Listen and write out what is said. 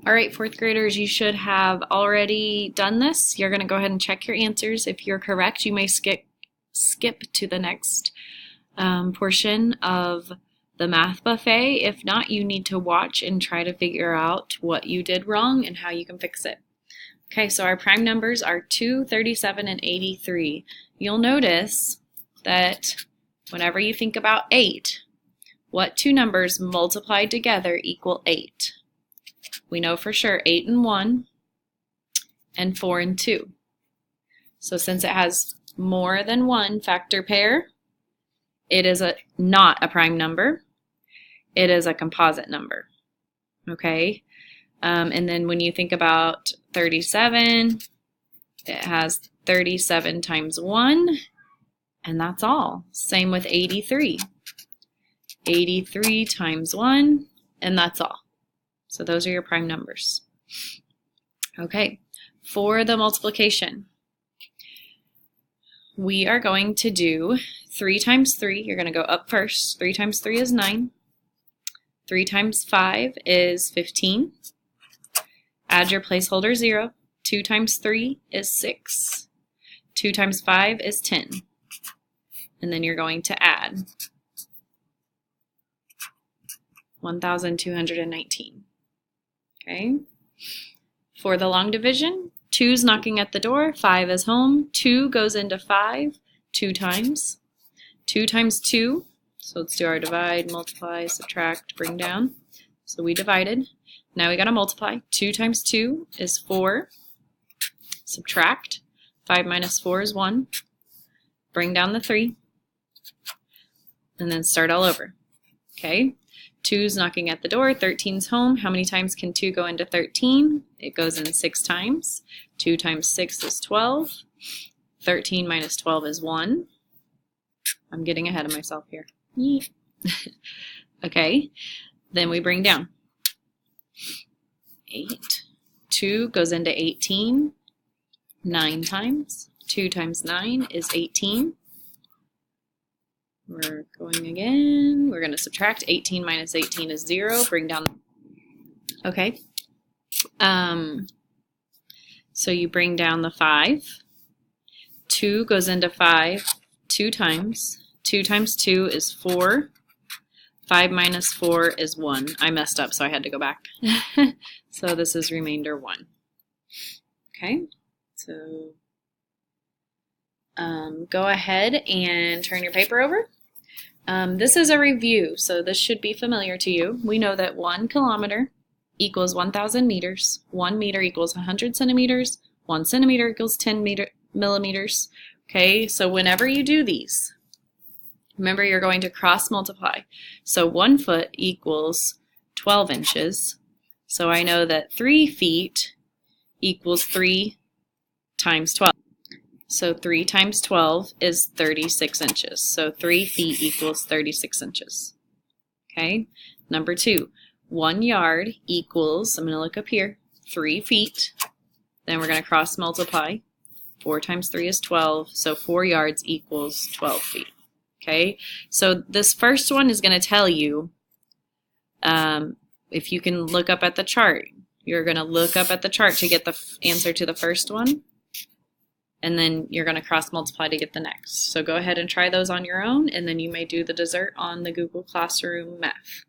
All right, fourth graders, you should have already done this. You're going to go ahead and check your answers. If you're correct, you may skip to the next portion of the math buffet. If not, you need to watch and try to figure out what you did wrong and how you can fix it. Okay, so our prime numbers are 2, 37, and 83. You'll notice that whenever you think about 8, what two numbers multiplied together equal 8? We know for sure 8 and 1 and 4 and 2. So since it has more than one factor pair, it is not a prime number. It is a composite number. Okay? And then when you think about 37, it has 37 times 1, and that's all. Same with 83. 83 times 1, and that's all. So those are your prime numbers. Okay, for the multiplication, we are going to do 3 times 3. You're going to go up first. 3 times 3 is 9. 3 times 5 is 15. Add your placeholder 0. 2 times 3 is 6. 2 times 5 is 10. And then you're going to add 1,219. Okay. For the long division, 2's knocking at the door, 5 is home. 2 goes into 5 2 times. 2 times 2, so let's do our divide, multiply, subtract, bring down. So we divided. Now we got to multiply. 2 times 2 is 4. Subtract. 5 minus 4 is 1. Bring down the 3. And then start all over. Okay. 2's knocking at the door, 13's home. How many times can 2 go into 13? It goes in 6 times. 2 times 6 is 12. 13 minus 12 is 1. I'm getting ahead of myself here. Okay, then we bring down. 8. 2 goes into 18 9 times. 2 times 9 is 18. We're going again. We're going to subtract. 18 minus 18 is 0. Bring down. Okay. So you bring down the 5. 2 goes into 5 2 times. 2 times 2 is 4. 5 minus 4 is 1. I messed up, so I had to go back. So this is remainder 1. Okay. So go ahead and turn your paper over. This is a review, so this should be familiar to you. We know that 1 kilometer equals 1,000 meters, 1 meter equals 100 centimeters, 1 centimeter equals 10 millimeters. Okay, so whenever you do these, remember you're going to cross multiply. So 1 foot equals 12 inches. So I know that 3 feet equals 3 times 12. So 3 times 12 is 36 inches. So 3 feet equals 36 inches. Okay, number 2, 1 yard equals, I'm going to look up here, 3 feet. Then we're going to cross multiply. 4 times 3 is 12, so 4 yards equals 12 feet. Okay, so this first one is going to tell you, if you can look up at the chart, you're going to look up at the chart to get the answer to the first one. And then you're going to cross multiply to get the next. So go ahead and try those on your own, and then you may do the dessert on the Google Classroom Math.